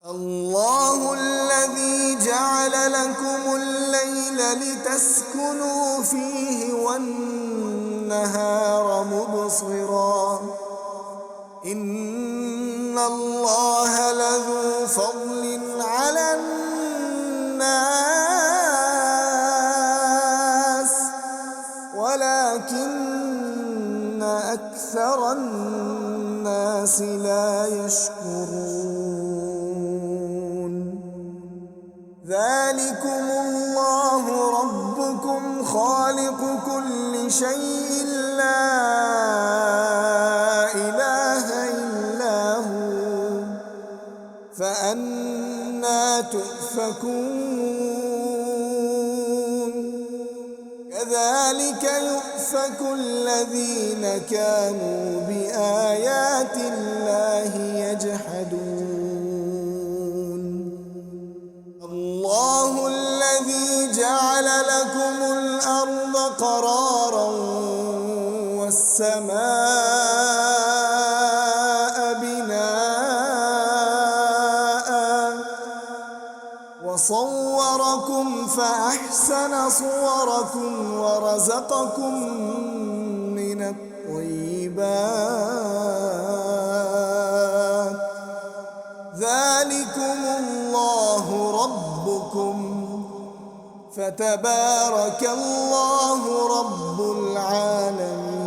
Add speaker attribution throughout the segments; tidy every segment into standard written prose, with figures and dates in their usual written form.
Speaker 1: الله الذي جعل لكم الليل لتسكنوا فيه والنهار مبصرا إن الله لذو فضل على الناس ولكن أكثر الناس لا يشكرون ذلكم الله ربكم خالق كل شيء لا إله إلا هو فأنى تؤفكون كذلك يؤفك الذين كانوا بآيات الله يجحدون الله الذي جعل لكم الأرض قرارا والسماء بناء وصوركم فأحسن صوركم ورزقكم من الطيبات ذلكم الله ربكم فتبارك الله رب العالمين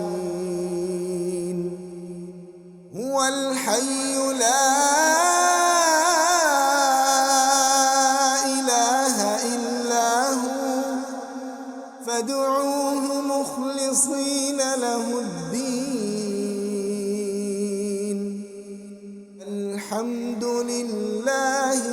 Speaker 1: هو الحي لا إله إلا هو فادعوه مخلصين له الدين الحمد لله